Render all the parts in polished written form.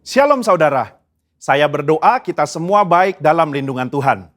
Shalom saudara, saya berdoa kita semua baik dalam lindungan Tuhan.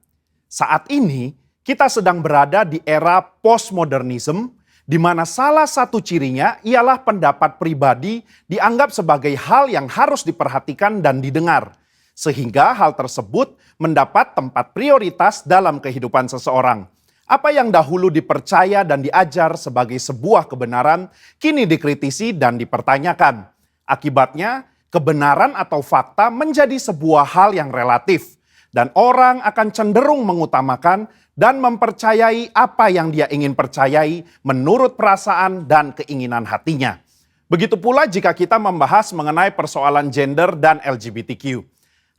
Saat ini kita sedang berada di era postmodernism, di mana salah satu cirinya ialah pendapat pribadi dianggap sebagai hal yang harus diperhatikan dan didengar. Sehingga hal tersebut mendapat tempat prioritas dalam kehidupan seseorang. Apa yang dahulu dipercaya dan diajar sebagai sebuah kebenaran, kini dikritisi dan dipertanyakan. Akibatnya, kebenaran atau fakta menjadi sebuah hal yang relatif. Dan orang akan cenderung mengutamakan dan mempercayai apa yang dia ingin percayai menurut perasaan dan keinginan hatinya. Begitu pula jika kita membahas mengenai persoalan gender dan LGBTQ.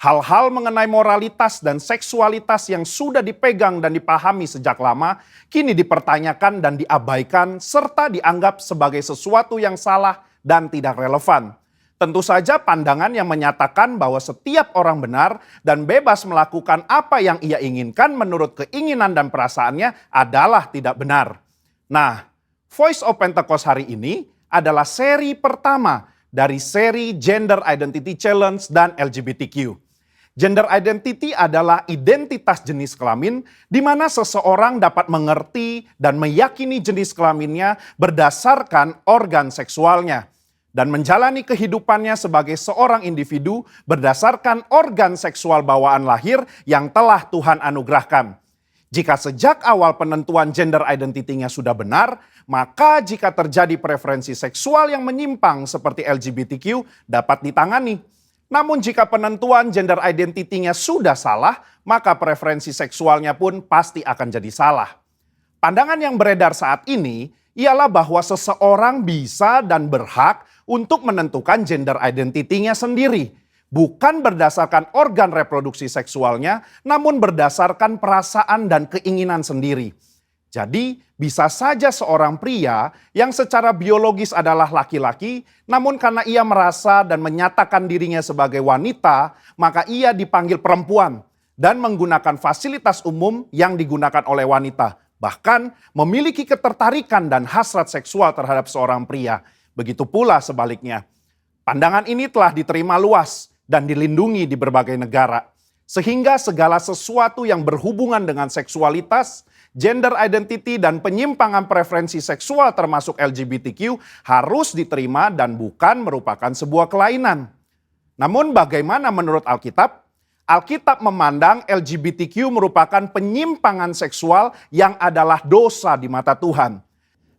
Hal-hal mengenai moralitas dan seksualitas yang sudah dipegang dan dipahami sejak lama, kini dipertanyakan dan diabaikan serta dianggap sebagai sesuatu yang salah dan tidak relevan. Tentu saja pandangan yang menyatakan bahwa setiap orang benar dan bebas melakukan apa yang ia inginkan menurut keinginan dan perasaannya adalah tidak benar. Nah, Voice of Pentecost hari ini adalah seri pertama dari seri Gender Identity Challenge dan LGBTQ. Gender identity adalah identitas jenis kelamin di mana seseorang dapat mengerti dan meyakini jenis kelaminnya berdasarkan organ seksualnya dan menjalani kehidupannya sebagai seorang individu berdasarkan organ seksual bawaan lahir yang telah Tuhan anugerahkan. Jika sejak awal penentuan gender identity-nya sudah benar, maka jika terjadi preferensi seksual yang menyimpang seperti LGBTQ dapat ditangani. Namun jika penentuan gender identity-nya sudah salah, maka preferensi seksualnya pun pasti akan jadi salah. Pandangan yang beredar saat ini ialah bahwa seseorang bisa dan berhak untuk menentukan gender identity-nya sendiri. Bukan berdasarkan organ reproduksi seksualnya, namun berdasarkan perasaan dan keinginan sendiri. Jadi bisa saja seorang pria yang secara biologis adalah laki-laki, namun karena ia merasa dan menyatakan dirinya sebagai wanita, maka ia dipanggil perempuan dan menggunakan fasilitas umum yang digunakan oleh wanita. Bahkan memiliki ketertarikan dan hasrat seksual terhadap seorang pria. Begitu pula sebaliknya. Pandangan ini telah diterima luas dan dilindungi di berbagai negara. Sehingga segala sesuatu yang berhubungan dengan seksualitas, gender identity dan penyimpangan preferensi seksual termasuk LGBTQ harus diterima dan bukan merupakan sebuah kelainan. Namun bagaimana menurut Alkitab? Alkitab memandang LGBTQ merupakan penyimpangan seksual yang adalah dosa di mata Tuhan.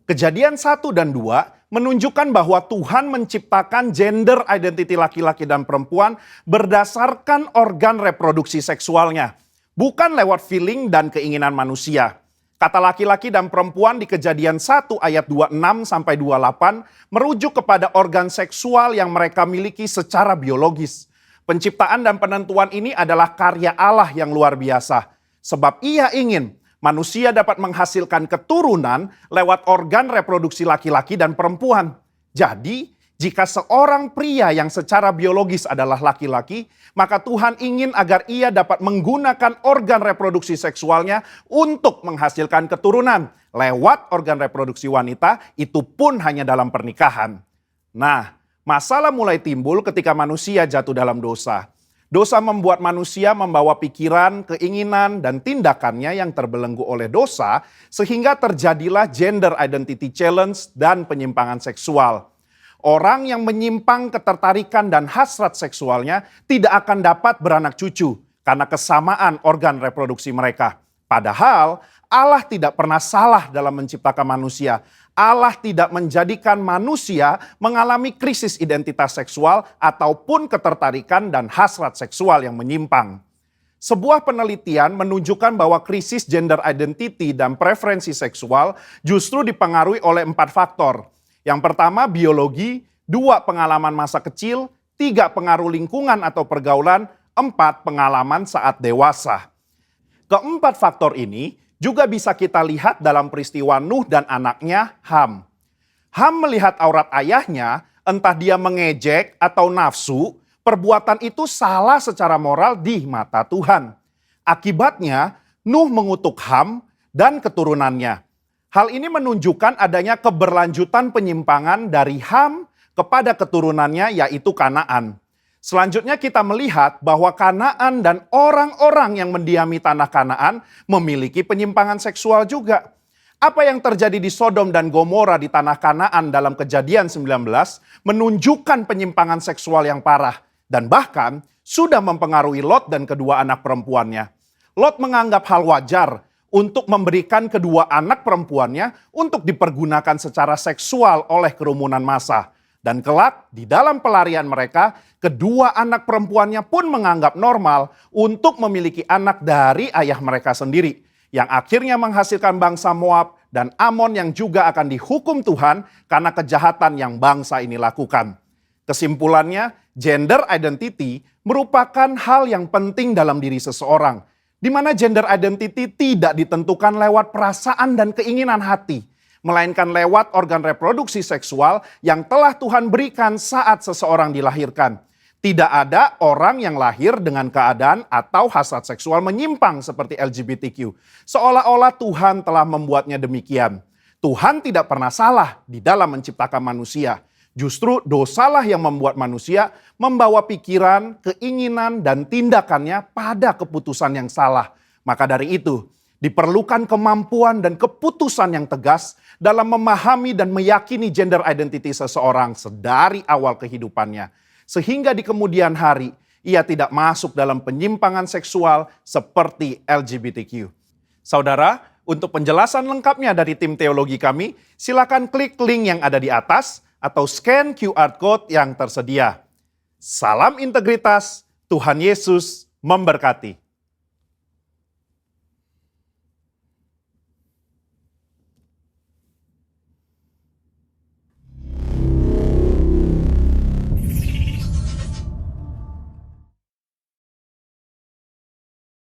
Kejadian 1 dan 2 menunjukkan bahwa Tuhan menciptakan gender identity laki-laki dan perempuan berdasarkan organ reproduksi seksualnya. Bukan lewat feeling dan keinginan manusia. Kata laki-laki dan perempuan di Kejadian 1 ayat 26-28 merujuk kepada organ seksual yang mereka miliki secara biologis. Penciptaan dan penentuan ini adalah karya Allah yang luar biasa. Sebab ia ingin manusia dapat menghasilkan keturunan lewat organ reproduksi laki-laki dan perempuan. Jadi, jika seorang pria yang secara biologis adalah laki-laki, maka Tuhan ingin agar ia dapat menggunakan organ reproduksi seksualnya untuk menghasilkan keturunan lewat organ reproduksi wanita, itu pun hanya dalam pernikahan. Nah, masalah mulai timbul ketika manusia jatuh dalam dosa. Dosa membuat manusia membawa pikiran, keinginan, dan tindakannya yang terbelenggu oleh dosa, sehingga terjadilah gender identity challenge dan penyimpangan seksual. Orang yang menyimpang ketertarikan dan hasrat seksualnya tidak akan dapat beranak cucu karena kesamaan organ reproduksi mereka. Padahal Allah tidak pernah salah dalam menciptakan manusia. Allah tidak menjadikan manusia mengalami krisis identitas seksual ataupun ketertarikan dan hasrat seksual yang menyimpang. Sebuah penelitian menunjukkan bahwa krisis gender identity dan preferensi seksual justru dipengaruhi oleh 4 faktor. Yang pertama biologi, 2 pengalaman masa kecil, 3 pengaruh lingkungan atau pergaulan, 4 pengalaman saat dewasa. Keempat faktor ini juga bisa kita lihat dalam peristiwa Nuh dan anaknya Ham. Ham melihat aurat ayahnya, entah dia mengejek atau nafsu, perbuatan itu salah secara moral di mata Tuhan. Akibatnya, Nuh mengutuk Ham dan keturunannya. Hal ini menunjukkan adanya keberlanjutan penyimpangan dari Ham kepada keturunannya yaitu Kanaan. Selanjutnya kita melihat bahwa Kanaan dan orang-orang yang mendiami tanah Kanaan memiliki penyimpangan seksual juga. Apa yang terjadi di Sodom dan Gomora di tanah Kanaan dalam Kejadian 19 menunjukkan penyimpangan seksual yang parah dan bahkan sudah mempengaruhi Lot dan kedua anak perempuannya. Lot menganggap hal wajar untuk memberikan kedua anak perempuannya untuk dipergunakan secara seksual oleh kerumunan massa. Dan kelak di dalam pelarian mereka, kedua anak perempuannya pun menganggap normal untuk memiliki anak dari ayah mereka sendiri. Yang akhirnya menghasilkan bangsa Moab dan Amon yang juga akan dihukum Tuhan karena kejahatan yang bangsa ini lakukan. Kesimpulannya, gender identity merupakan hal yang penting dalam diri seseorang. Di mana gender identity tidak ditentukan lewat perasaan dan keinginan hati, melainkan lewat organ reproduksi seksual yang telah Tuhan berikan saat seseorang dilahirkan. Tidak ada orang yang lahir dengan keadaan atau hasrat seksual menyimpang seperti LGBTQ. Seolah-olah Tuhan telah membuatnya demikian. Tuhan tidak pernah salah di dalam menciptakan manusia. Justru dosalah yang membuat manusia membawa pikiran, keinginan, dan tindakannya pada keputusan yang salah. Maka dari itu, diperlukan kemampuan dan keputusan yang tegas dalam memahami dan meyakini gender identity seseorang sedari awal kehidupannya. Sehingga di kemudian hari, ia tidak masuk dalam penyimpangan seksual seperti LGBTQ. Saudara, untuk penjelasan lengkapnya dari tim teologi kami, silakan klik link yang ada di atas atau scan QR Code yang tersedia. Salam integritas, Tuhan Yesus memberkati.